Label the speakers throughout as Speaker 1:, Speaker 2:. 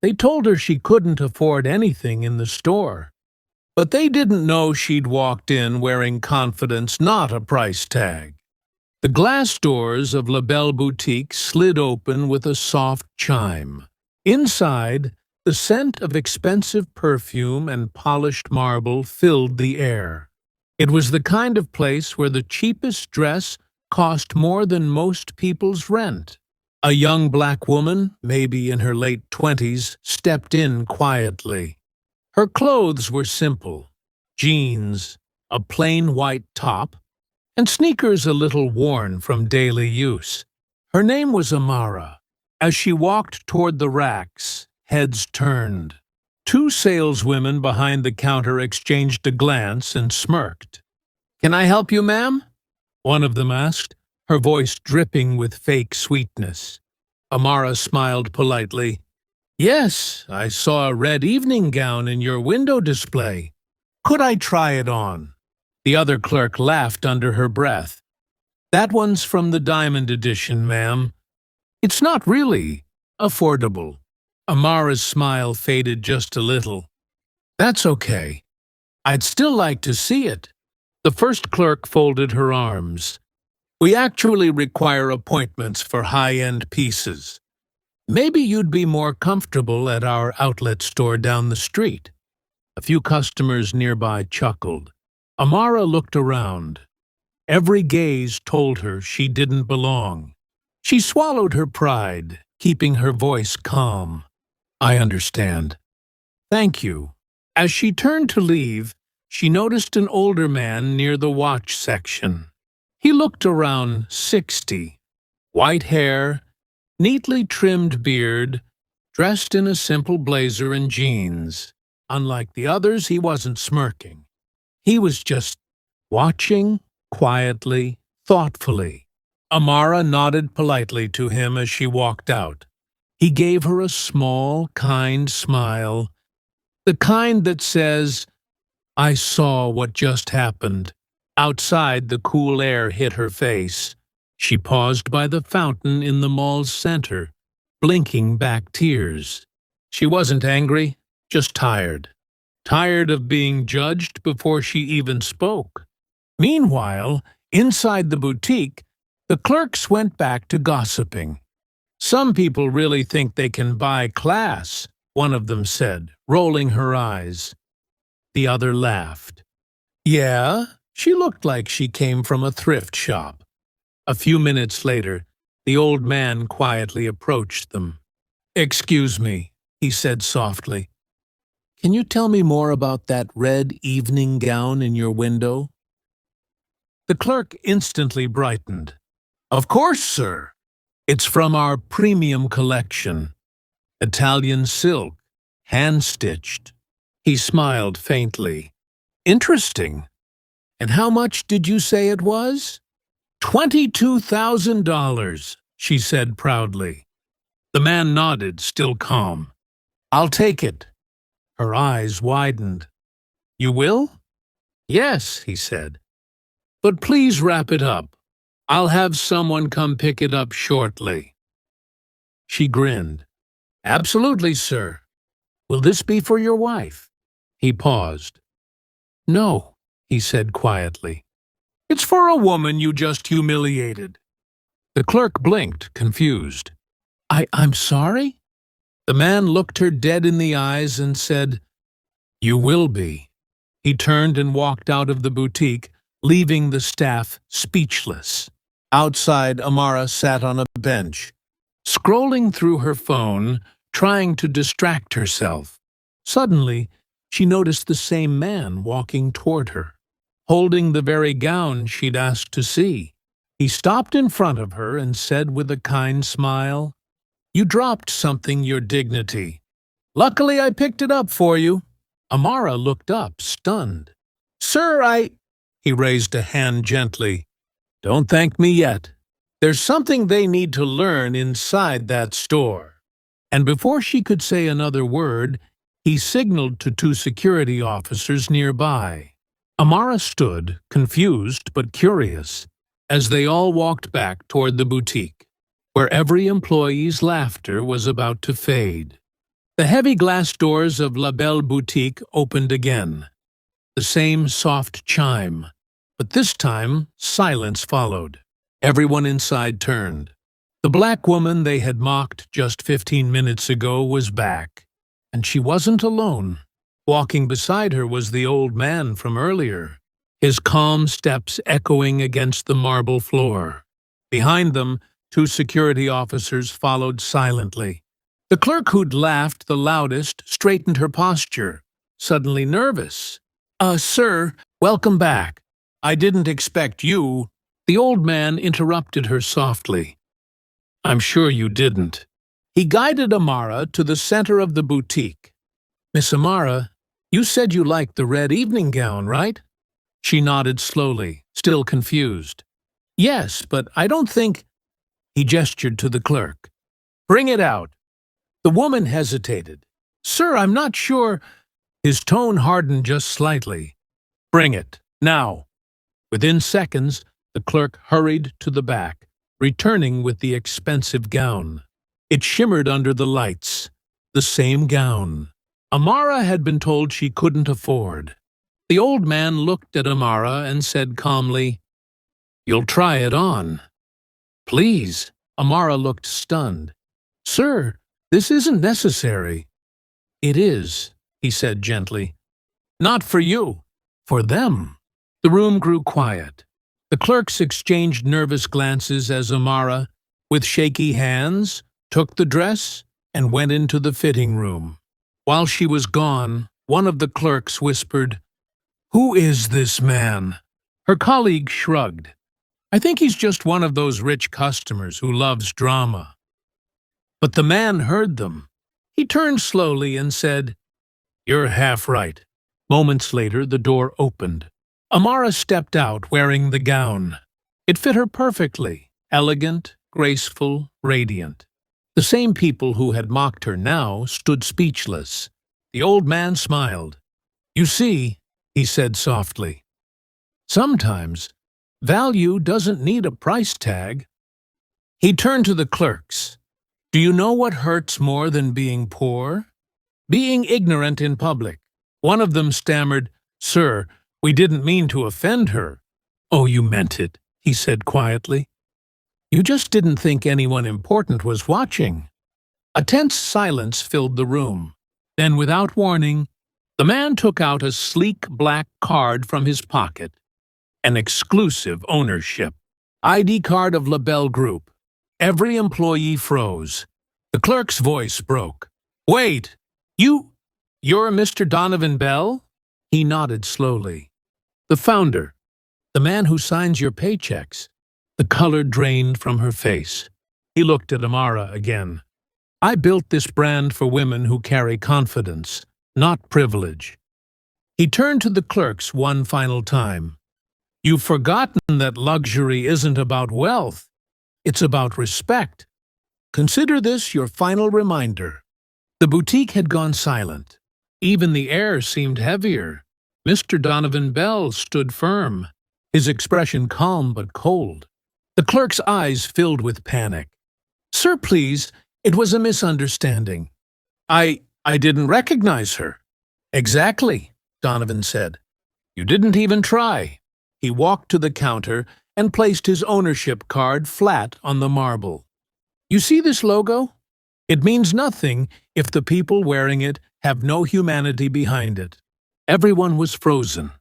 Speaker 1: They told her she couldn't afford anything in the store. But they didn't know she'd walked in wearing confidence, not a price tag. The glass doors of La Belle Boutique slid open with a soft chime. Inside, the scent of expensive perfume and polished marble filled the air. It was the kind of place where the cheapest dress cost more than most people's rent. A young black woman, maybe in her late 20s, stepped in quietly. Her clothes were simple: jeans, a plain white top, and sneakers a little worn from daily use. Her name was Amara. As she walked toward the racks, heads turned. Two saleswomen behind the counter exchanged a glance and smirked. "Can I help you, ma'am?" one of them asked, her voice dripping with fake sweetness. Amara smiled politely. "Yes, I saw a red evening gown in your window display. Could I try it on?" The other clerk laughed under her breath. "That one's from the diamond edition, ma'am. It's not really affordable." Amara's smile faded just a little. "That's okay. I'd still like to see it." The first clerk folded her arms. "We actually require appointments for high-end pieces. Maybe you'd be more comfortable at our outlet store down the street." A few customers nearby chuckled. Amara looked around. Every gaze told her she didn't belong. She swallowed her pride, keeping her voice calm. "I understand. Thank you." As she turned to leave, she noticed an older man near the watch section. He looked around 60. White hair, neatly trimmed beard, dressed in a simple blazer and jeans. Unlike the others, he wasn't smirking. He was just watching, quietly, thoughtfully. Amara nodded politely to him as she walked out. He gave her a small, kind smile, the kind that says, "I saw what just happened." Outside, the cool air hit her face. She paused by the fountain in the mall's center, blinking back tears. She wasn't angry, just tired. Tired of being judged before she even spoke. Meanwhile, inside the boutique, the clerks went back to gossiping. "Some people really think they can buy class," one of them said, rolling her eyes. The other laughed. "Yeah, she looked like she came from a thrift shop." A few minutes later, the old man quietly approached them. "Excuse me," he said softly. "Can you tell me more about that red evening gown in your window?" The clerk instantly brightened. "Of course, sir. It's from our premium collection. Italian silk, hand-stitched." He smiled faintly. "Interesting. And how much did you say it was?" $22,000, she said proudly. The man nodded, still calm. "I'll take it." Her eyes widened. "You will?" "Yes," he said. "But please wrap it up. I'll have someone come pick it up shortly." She grinned. "Absolutely, sir. Will this be for your wife?" He paused. "No," he said quietly. "It's for a woman you just humiliated." The clerk blinked, confused. I'm sorry?" The man looked her dead in the eyes and said, "You will be." He turned and walked out of the boutique, leaving the staff speechless. Outside, Amara sat on a bench, scrolling through her phone, trying to distract herself. Suddenly, she noticed the same man walking toward her, holding the very gown she'd asked to see. He stopped in front of her and said with a kind smile, "You dropped something, your dignity. Luckily, I picked it up for you." Amara looked up, stunned. "Sir, He raised a hand gently. "Don't thank me yet. There's something they need to learn inside that store." And before she could say another word, he signaled to two security officers nearby. Amara stood, confused but curious, as they all walked back toward the boutique, where every employee's laughter was about to fade. The heavy glass doors of La Belle Boutique opened again. The same soft chime, but this time silence followed. Everyone inside turned. The black woman they had mocked just 15 minutes ago was back, and she wasn't alone. Walking beside her was the old man from earlier, his calm steps echoing against the marble floor. Behind them, 2 security officers followed silently. The clerk who'd laughed the loudest straightened her posture, suddenly nervous. Sir, welcome back. I didn't expect you." The old man interrupted her softly. "I'm sure you didn't." He guided Amara to the center of the boutique. "Miss Amara, you said you liked the red evening gown, right?" She nodded slowly, still confused. "Yes, but I don't think—" He gestured to the clerk. "Bring it out." The woman hesitated. "Sir, I'm not sure—" His tone hardened just slightly. "Bring it, now." Within seconds, the clerk hurried to the back, returning with the expensive gown. It shimmered under the lights. The same gown. Amara had been told she couldn't afford. The old man looked at Amara and said calmly, "You'll try it on." "Please." Amara looked stunned. "Sir, this isn't necessary." "It is," he said gently. "Not for you. For them." The room grew quiet. The clerks exchanged nervous glances as Amara, with shaky hands, took the dress and went into the fitting room. While she was gone, one of the clerks whispered, "Who is this man?" Her colleague shrugged. "I think he's just one of those rich customers who loves drama." But the man heard them. He turned slowly and said, "You're half right." Moments later, the door opened. Amara stepped out wearing the gown. It fit her perfectly, elegant, graceful, radiant. The same people who had mocked her now stood speechless. The old man smiled. "You see," he said softly, "sometimes value doesn't need a price tag." He turned to the clerks. "Do you know what hurts more than being poor? Being ignorant in public." One of them stammered, "Sir, we didn't mean to offend her." "Oh, you meant it," he said quietly. "You just didn't think anyone important was watching." A tense silence filled the room. Then, without warning, the man took out a sleek black card from his pocket. An exclusive ownership. ID card of La Belle Group. Every employee froze. The clerk's voice broke. "Wait! You're Mr. Donovan Bell?" He nodded slowly. "The founder. The man who signs your paychecks." The color drained from her face. He looked at Amara again. "I built this brand for women who carry confidence, not privilege." He turned to the clerks one final time. "You've forgotten that luxury isn't about wealth. It's about respect. Consider this your final reminder." The boutique had gone silent. Even the air seemed heavier. Mr. Donovan Bell stood firm, his expression calm but cold. The clerk's eyes filled with panic. "Sir, please, it was a misunderstanding. I didn't recognize her." "Exactly," Donovan said. "You didn't even try." He walked to the counter and placed his ownership card flat on the marble. "You see this logo? It means nothing if the people wearing it have no humanity behind it." Everyone was frozen.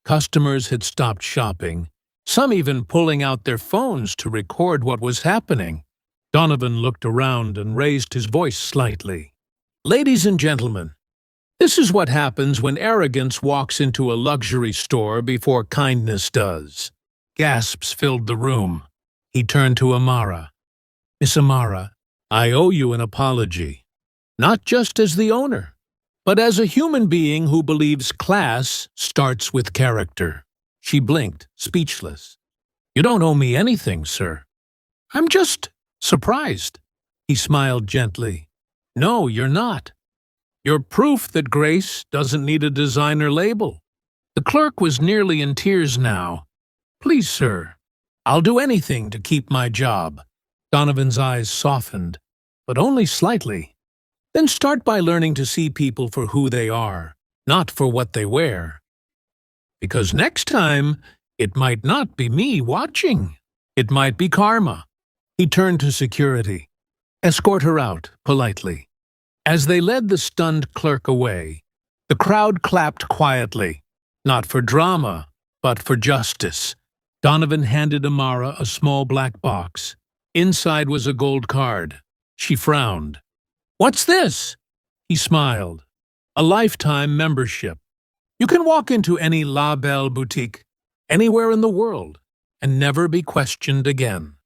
Speaker 1: Customers had stopped shopping, some even pulling out their phones to record what was happening. Donovan looked around and raised his voice slightly. "Ladies and gentlemen, this is what happens when arrogance walks into a luxury store before kindness does." Gasps filled the room. He turned to Amara. "Miss Amara, I owe you an apology. Not just as the owner, but as a human being who believes class starts with character." She blinked, speechless. "You don't owe me anything, sir." "I'm just surprised." He smiled gently. "No, you're not. You're proof that grace doesn't need a designer label." The clerk was nearly in tears now. "Please, sir, I'll do anything to keep my job." Donovan's eyes softened, but only slightly. Then start by learning to see people for who they are, not for what they wear. Because next time, it might not be me watching. It might be karma. He turned to security. Escort her out, politely. As they led the stunned clerk away, the crowd clapped quietly, not for drama, but for justice. Donovan handed Amara a small black box. Inside was a gold card. She frowned. "What's this?" He smiled. "A lifetime membership. You can walk into any La Belle boutique, anywhere in the world, and never be questioned again."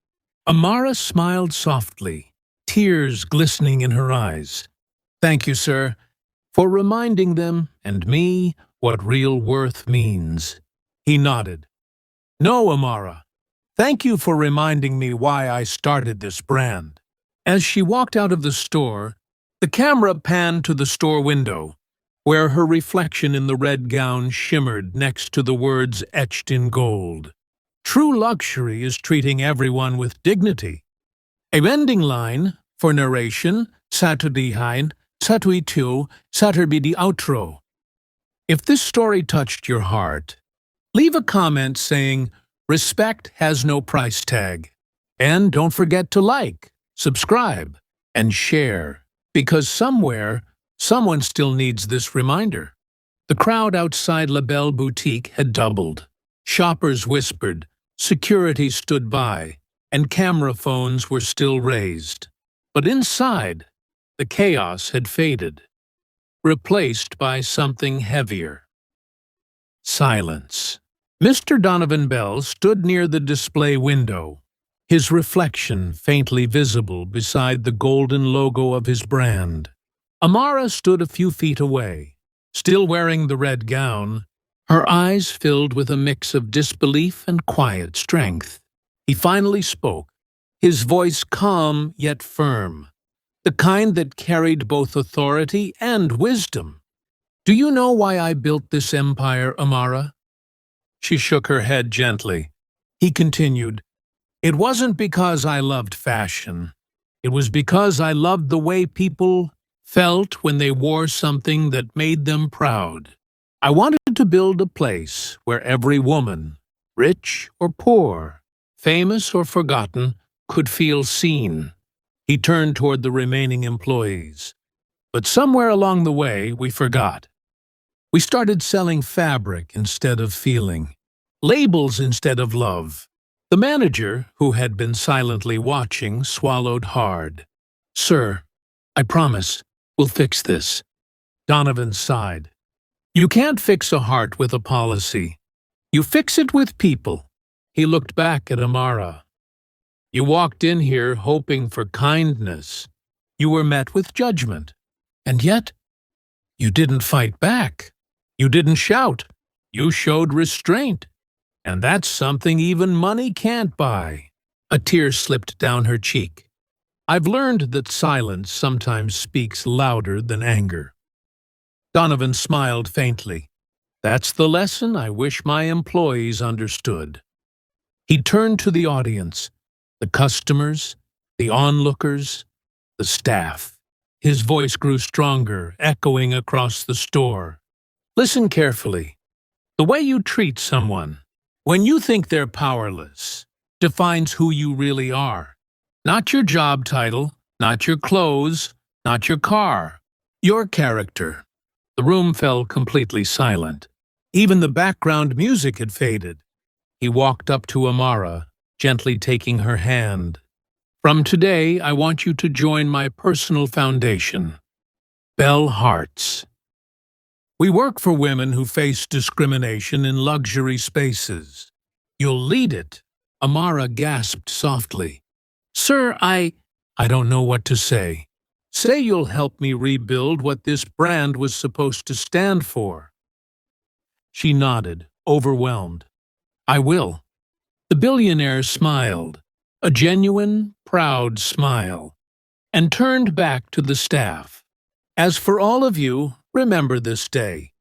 Speaker 1: Amara smiled softly, tears glistening in her eyes. "Thank you, sir, for reminding them, and me, what real worth means." He nodded. "No, Amara. Thank you for reminding me why I started this brand." As she walked out of the store, the camera panned to the store window, where her reflection in the red gown shimmered next to the words etched in gold. "True luxury is treating everyone with dignity." A ending line for narration, Satudihain, Satuitu, Saturbidi outro. If this story touched your heart, leave a comment saying, "Respect has no price tag." And don't forget to like, subscribe, and share, because somewhere, someone still needs this reminder. The crowd outside La Belle Boutique had doubled. Shoppers whispered, security stood by, and camera phones were still raised. But inside, the chaos had faded, replaced by something heavier. Silence. Mr. Donovan Bell stood near the display window, his reflection faintly visible beside the golden logo of his brand. Amara stood a few feet away, still wearing the red gown, her eyes filled with a mix of disbelief and quiet strength. He finally spoke, his voice calm yet firm, the kind that carried both authority and wisdom. "Do you know why I built this empire, Amara?" She shook her head gently. He continued, "It wasn't because I loved fashion. It was because I loved the way people felt when they wore something that made them proud. I wanted to build a place where every woman, rich or poor, famous or forgotten, could feel seen." He turned toward the remaining employees. "But somewhere along the way, we forgot. We started selling fabric instead of feeling, labels instead of love." The manager, who had been silently watching, swallowed hard. "Sir, I promise, we'll fix this." Donovan sighed. "You can't fix a heart with a policy. You fix it with people." He looked back at Amara. "You walked in here hoping for kindness. You were met with judgment. And yet, you didn't fight back. You didn't shout. You showed restraint. And that's something even money can't buy." A tear slipped down her cheek. "I've learned that silence sometimes speaks louder than anger." Donovan smiled faintly. "That's the lesson I wish my employees understood." He turned to the audience, the customers, the onlookers, the staff. His voice grew stronger, echoing across the store. "Listen carefully. The way you treat someone, when you think they're powerless, defines who you really are. Not your job title, not your clothes, not your car. Your character." The room fell completely silent. Even the background music had faded. He walked up to Amara, gently taking her hand. "From today, I want you to join my personal foundation, Bell Hearts. We work for women who face discrimination in luxury spaces. You'll lead it." Amara gasped softly. "Sir, I don't know what to say." "Say you'll help me rebuild what this brand was supposed to stand for." She nodded, overwhelmed. "I will." The billionaire smiled, a genuine, proud smile, and turned back to the staff. "As for all of you, remember this day.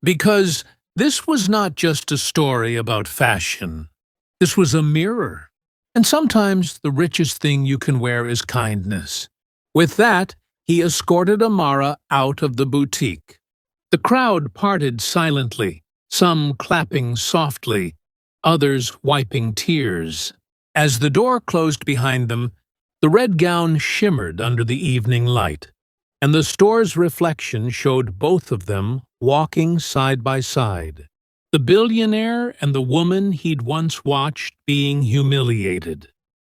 Speaker 1: Because this was not just a story about fashion. This was a mirror. And sometimes the richest thing you can wear is kindness." With that, he escorted Amara out of the boutique. The crowd parted silently, some clapping softly, others wiping tears. As the door closed behind them, the red gown shimmered under the evening light, and the store's reflection showed both of them walking side by side. The billionaire and the woman he'd once watched being humiliated.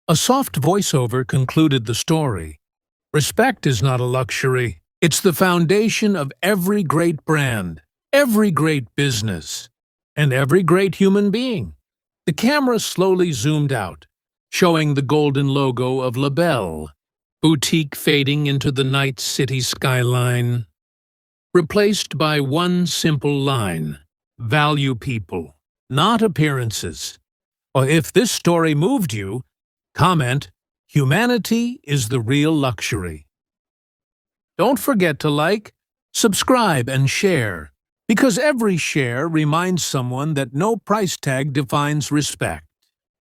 Speaker 1: A soft voiceover concluded the story. Respect is not a luxury. It's the foundation of every great brand, every great business, and every great human being. The camera slowly zoomed out, showing the golden logo of La Belle, boutique fading into the night city skyline, replaced by one simple line: value people, not appearances. Or if this story moved you, comment, humanity is the real luxury. Don't forget to like, subscribe, and share, because every share reminds someone that no price tag defines respect.